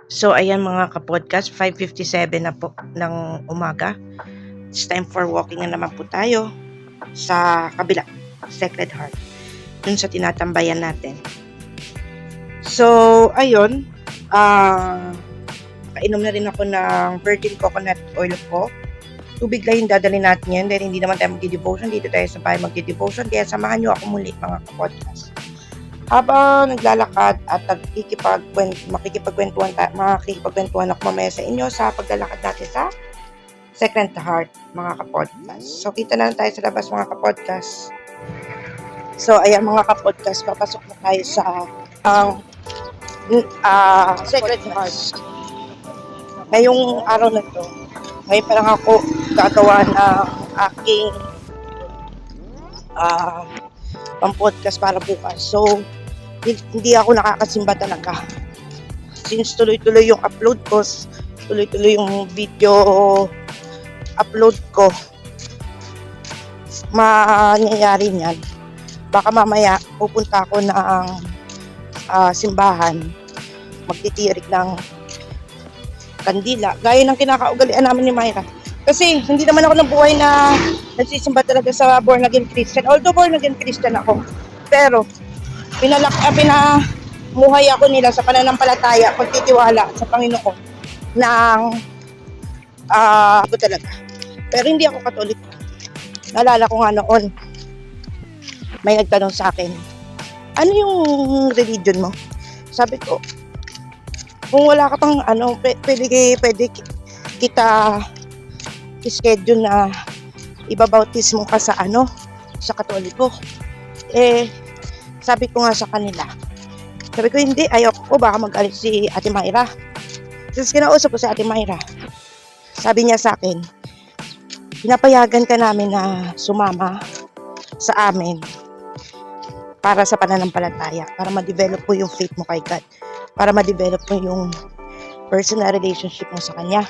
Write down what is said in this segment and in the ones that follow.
So ayan mga kapodcast, 5:57 na po ng umaga. It's time for walking na naman po tayo sa kabila, Sacred Heart, dun sa tinatambayan natin. So ayun, kainom na rin ako ng virgin coconut oil ko. Tubig lang yung dadalhin natin yan dahil hindi naman tayo magdi-devotion. Dito tayo sa bahay magdi-devotion. Kaya samahan nyo ako muli mga kapodcast. Habang naglalakad at makikipagkwentuhan ako mamaya sa inyo sa paglalakad natin sa Sacred Heart, mga kapodcast. So, kita na lang tayo sa labas, mga kapodcast. So, ayan mga kapodcast, papasok na tayo sa Sacred Heart. Ngayong araw na to, ngayon pa lang ako gagawa ng aking pang-podcast para bukas. So, hindi ako nakakasimba talaga. Since tuloy-tuloy yung upload ko, tuloy-tuloy yung video upload ko, mangyayari niyan. Baka mamaya pupunta ako ng simbahan, magtitirik ng kandila, gaya ng kinakaugalian namin ni Myra. Kasi hindi naman ako nabuhay na nagsisimba talaga sa born again Christian. Although born again Christian ako, pero pinamuhay ako nila sa pananampalataya, pagtitiwala sa Panginoon ng ako talaga. Pero hindi ako Katolik. Naalala ko nga noon, may nagtanong sa akin, ano yung religion mo? Sabi ko, kung wala ka pang pwede kita schedule na ibabautismo ka sa sa Katoliko. Sabi ko nga sa kanila, sabi ko hindi, ayoko, baka magalit si Ate Myra. Tapos kinausap ko si Ate Myra, sabi niya sa akin, pinapayagan ka namin na sumama sa amin para sa pananampalataya, para ma-develop mo yung faith mo kay God, para ma-develop mo yung personal relationship mo sa Kanya.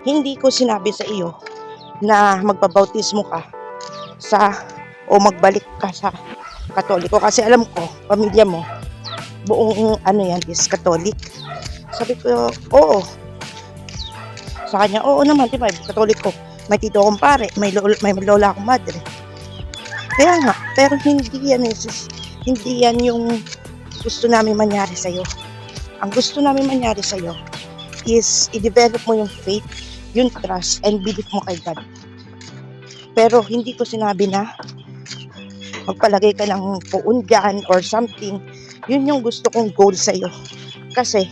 Hindi ko sinabi sa iyo na magbabautismo ka o magbalik ka sa Katoliko, kasi alam ko, pamilya mo, buong yan is Katolik. Sabi ko, oo. Sa kanya, oo naman, diba, Katoliko. May tito akong pare, may lola akong madre. Kaya nga, pero hindi yan yung gusto namin mangyari sa'yo. Ang gusto namin mangyari sa'yo is i-develop mo yung faith, yung trust, and belief mo kay God. Pero hindi ko sinabi na magpalagay ka ng puon dyan or something. Yun yung gusto kong goal sa'yo. Kasi,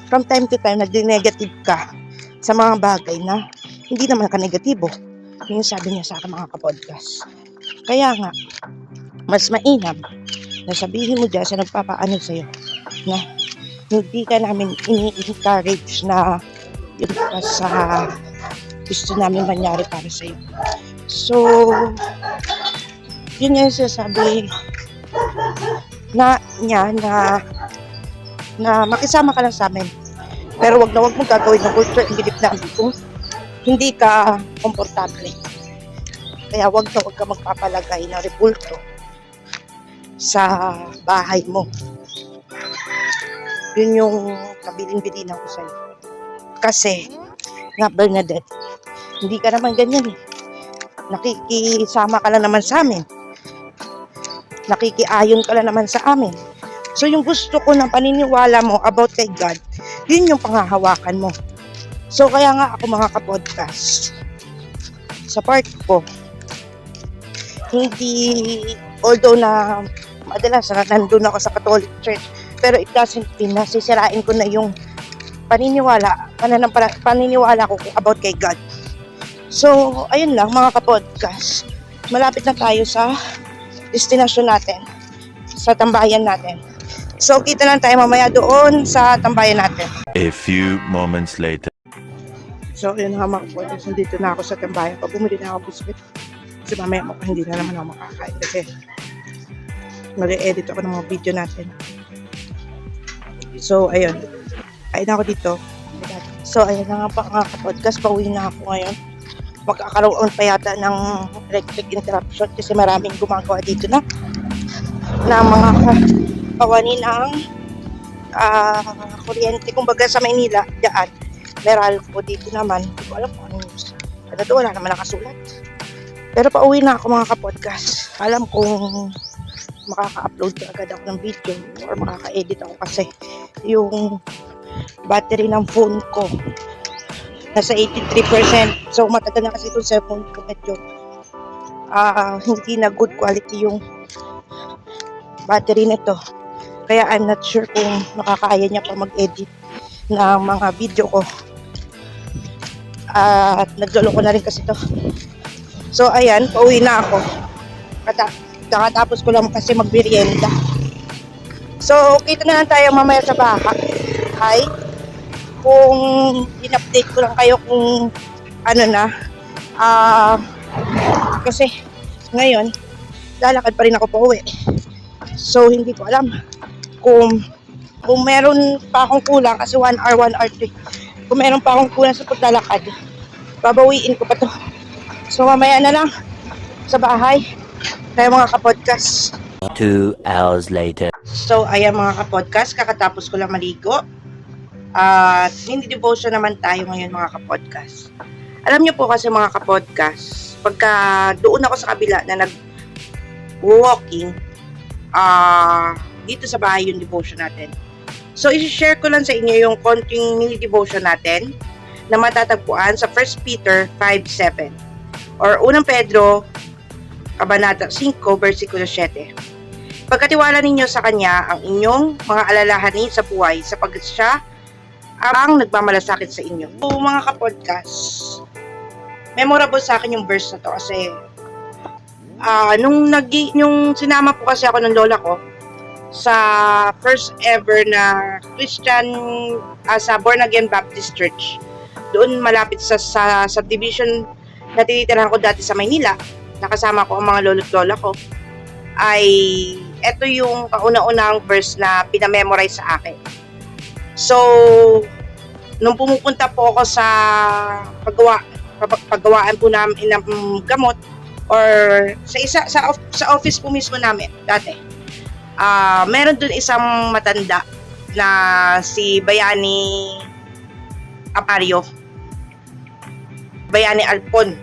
from time to time, nag-negative ka sa mga bagay na hindi naman ka negatibo. Yun yung sabi niya sa akin, mga kapodcast. Kaya nga, mas mainam na sabihin mo dyan sa nagpapaano sa'yo na hindi ka namin ini-encourage na yun sa gusto namin mangyari para sa'yo. So, yun yung sasabi na makisama ka lang sa amin. Pero wag mong gagawin ng culture and belief namin kung hindi ka komportable. Kaya wag ka magpapalagay ng rebulto sa bahay mo. Yun yung kabilin-bilinan ko sa'yo. Kasi, nga Bernadette, hindi ka naman ganyan eh. Nakikisama ka lang naman sa amin. Nakikiayon ka lang naman sa amin. So yung gusto ko ng paniniwala mo about kay God, yun yung panghahawakan mo. So kaya nga ako, mga kapodcast, sa part ko, hindi, although na madalas nandun ako sa Catholic Church, pero it doesn't mean na sisirain ko na yung paniniwala ko about kay God. So, ayun lang mga kapodcast. Malapit na tayo sa destinasyon natin, sa tambayan natin. So, kita lang tayo mamaya doon sa tambayan natin. A few moments later. So, ayun nga mga kapodcast, nandito na ako sa tambayan. Bumili na ako biscuit. Kasi mamaya hindi na naman ako makakain kasi mag-edit ako ng mga video natin. So, ayun. Kain ako dito. So, ayun na nga pa mga kapodcast. Pauwi na ako ngayon. Magkakaroon pa yata ng electric interruption kasi maraming gumagawa dito na mga kawani ng kuryente. Kumbaga sa Maynila, dyan, Meralco, dito naman, hindi ko alam kung ano news. Ano to, wala naman nakasulat. Pero pauwi na ako mga kapodcast. Alam kong makaka-upload agad ako ng video or makaka-edit ako kasi yung battery ng phone ko nasa 83%. So matagal na kasi itong cellphone ko, medyo hindi na good quality yung battery nito. Kaya I'm not sure kung makakaya niya pa mag-edit ng mga video ko. At naglolo ko na rin kasi to. So ayan, pauwi na ako. Kakatapos ko lang kasi magmerienda. So kita na lang tayo mamaya sa bahay. Kung in-update ko lang kayo kung ano na. Kasi ngayon, lalakad pa rin ako pauwi. So hindi ko alam kung meron pa akong kulang kasi 1 hour, 1 hour 3. Kung meron pa akong kulang sa paglalakad, babawiin ko pa to. So mamaya na lang sa bahay tayo mga kapodcast. 2 hours later. So ayan mga kapodcast, kakatapos ko lang maligo. At hindi devotion naman tayo ngayon mga kapodcast. Alam niyo po kasi mga kapodcast, pagka doon ako sa kabila na nag-walking, dito sa bahay yung devotion natin. So i-share ko lang sa inyo yung konting mini devotion natin na matatagpuan sa 1 Peter 5:7 or 1 Pedro Kabanata 5 versikulo 7. Pagkatiwala ninyo sa Kanya ang inyong mga alalahanin sa buhay sapagkat Siya ang nagmamalasakit sa inyo. So mga kapodcast, memorable sa akin yung verse na to kasi nung sinama po kasi ako ng lola ko sa first ever na Christian sa Born Again Baptist Church. Doon malapit sa subdivision na tinitirahan ko dati sa Maynila, nakasama ko ang mga lolo't lola ko, ay eto yung kauna-unang verse na pinamemorize sa akin. So, nung pumupunta po ako sa paggawaan po namin ng gamot or sa office po mismo namin dati, meron dun isang matanda na si Bayani Apario. Bayani Alpon.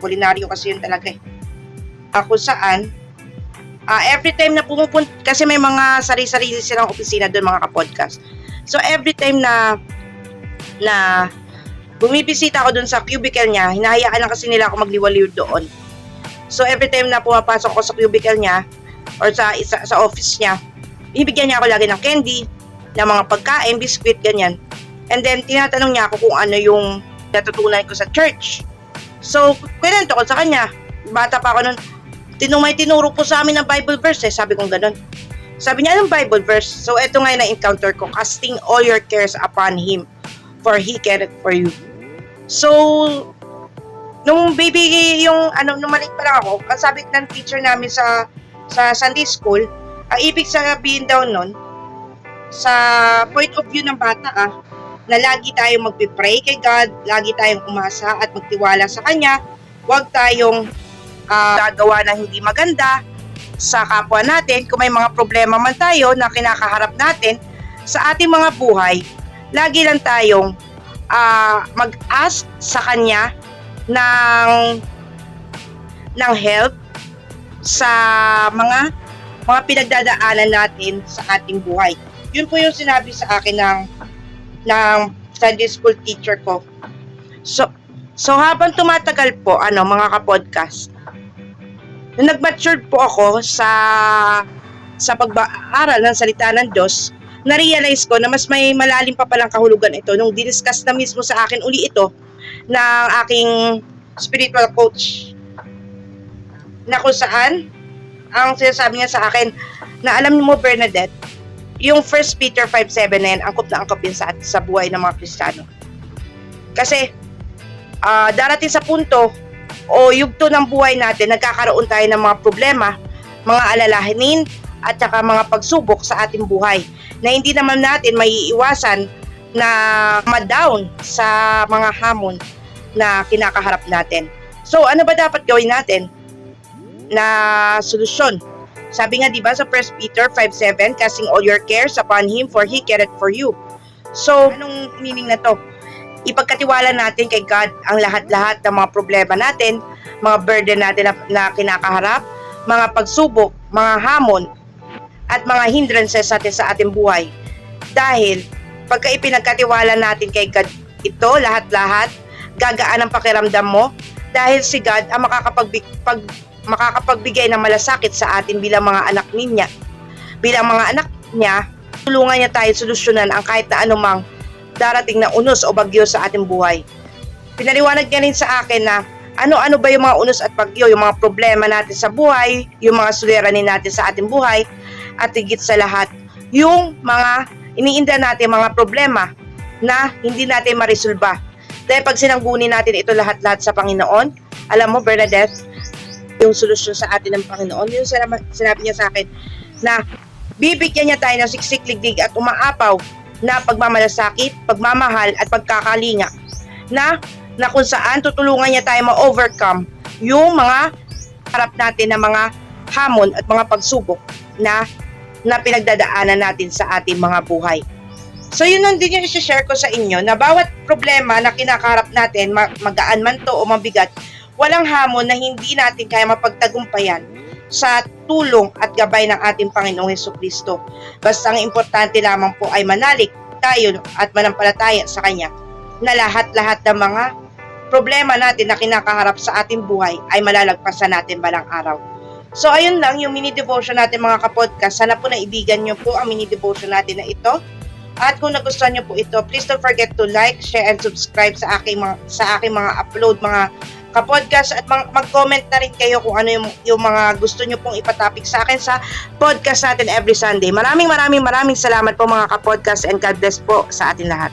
Kulinaryo kasi yun talaga eh. Kung saan, every time na pumupunta, kasi may mga sarili-sarili silang opisina doon mga kapodcast. So every time na bumibisita ako doon sa cubicle niya, hinahayaan lang kasi nila ako magliwaliw doon. So every time na pumapasok ako sa cubicle niya or sa office niya, binibigyan niya ako lagi ng candy, ng mga pagkain, biscuit, ganyan. And then tinatanong niya ako kung ano yung natutunan ko sa church. So kwento ko sa kanya, bata pa ako noon, may tinuro po sa amin ng Bible verse eh, sabi kong ganun. Sabi niya, anong Bible verse? So eto nga na-encounter ko, casting all your cares upon Him, for He cared for you. So, nung baby, nung maliit pa lang ako, ang sabi ng teacher namin sa Sunday school, ang ibig sabihin daw nun, sa point of view ng bata na lagi tayong magpipray kay God, lagi tayong umasa at magtiwala sa Kanya, huwag tayong gagawa ng hindi maganda sa kapwa natin. Kung may mga problema man tayo na kinakaharap natin sa ating mga buhay, lagi lang tayong mag-ask sa Kanya ng help sa mga pinagdadaanan natin sa ating buhay. Yun po yung sinabi sa akin ng Sunday school teacher ko. So habang tumatagal po, mga kapodcast, nung nag-matured po ako sa pag-aaral ng salita ng Diyos, na-realize ko na mas may malalim pa palang kahulugan ito nung diniscuss na mismo sa akin uli ito ng aking spiritual coach, na kung saan ang sinasabi niya sa akin na alam mo Bernadette, yung 1 Peter 5:7 na yan, angkop na angkop yun sa buhay ng mga Kristiyano. Kasi darating sa punto o yugto ng buhay natin, nagkakaroon tayo ng mga problema, mga alalahanin at saka mga pagsubok sa ating buhay na hindi naman natin maiiwasan na ma-down sa mga hamon na kinakaharap natin. So ano ba dapat gawin natin na solusyon Sabi nga, di ba, sa 1 Peter 5:7, casting all your cares upon Him for He careth for you. So, anong meaning na to? Ipagkatiwala natin kay God ang lahat-lahat ng mga problema natin, mga burden natin na kinakaharap, mga pagsubok, mga hamon, at mga hindrances natin sa ating buhay. Dahil, pagka ipinagkatiwala natin kay God ito, lahat-lahat, gagaan ang pakiramdam mo, dahil si God ang makakapagbigay ng malasakit sa atin bilang mga anak niya. Bilang mga anak niya, tulungan niya tayo solusyonan ang kahit na anumang darating na unos o bagyo sa ating buhay. Pinaliwanag niya rin sa akin na ano-ano ba yung mga unos at bagyo, yung mga problema natin sa buhay, yung mga suliranin natin sa ating buhay, at higit sa lahat, yung mga iniinda natin mga problema na hindi natin marisolba. Dahil pag sinanggunin natin ito lahat-lahat sa Panginoon, alam mo, Bernadette, yung solusyon sa atin ng Panginoon, yung sinabi niya sa akin na bibigyan niya tayo ng siksik-liglig at umaapaw na pagmamalasakit, pagmamahal at pagkakalinga na kung saan tutulungan niya tayo ma-overcome yung mga harap natin na mga hamon at mga pagsubok na pinagdadaanan natin sa ating mga buhay. So yun lang din yung i-share ko sa inyo na bawat problema na kinakaharap natin, magaan man to o mabigat, walang hamon na hindi natin kaya mapagtagumpayan sa tulong at gabay ng ating Panginoong Hesukristo. Basta ang importante lamang po ay manalig tayo at manampalataya sa Kanya na lahat-lahat ng mga problema natin na kinakaharap sa ating buhay ay malalagpasan natin balang araw. So ayun lang yung mini devotion natin mga kapodcast. Sana po naibigan nyo po ang mini devotion natin na ito. At kung nagustuhan nyo po ito, please don't forget to like, share, and subscribe sa aking mga upload, mga kapodcast, at mag-comment na rin kayo kung ano yung mga gusto nyo pong ipatopic sa akin sa podcast natin every Sunday. Maraming salamat po mga kapodcast, and God bless po sa atin lahat.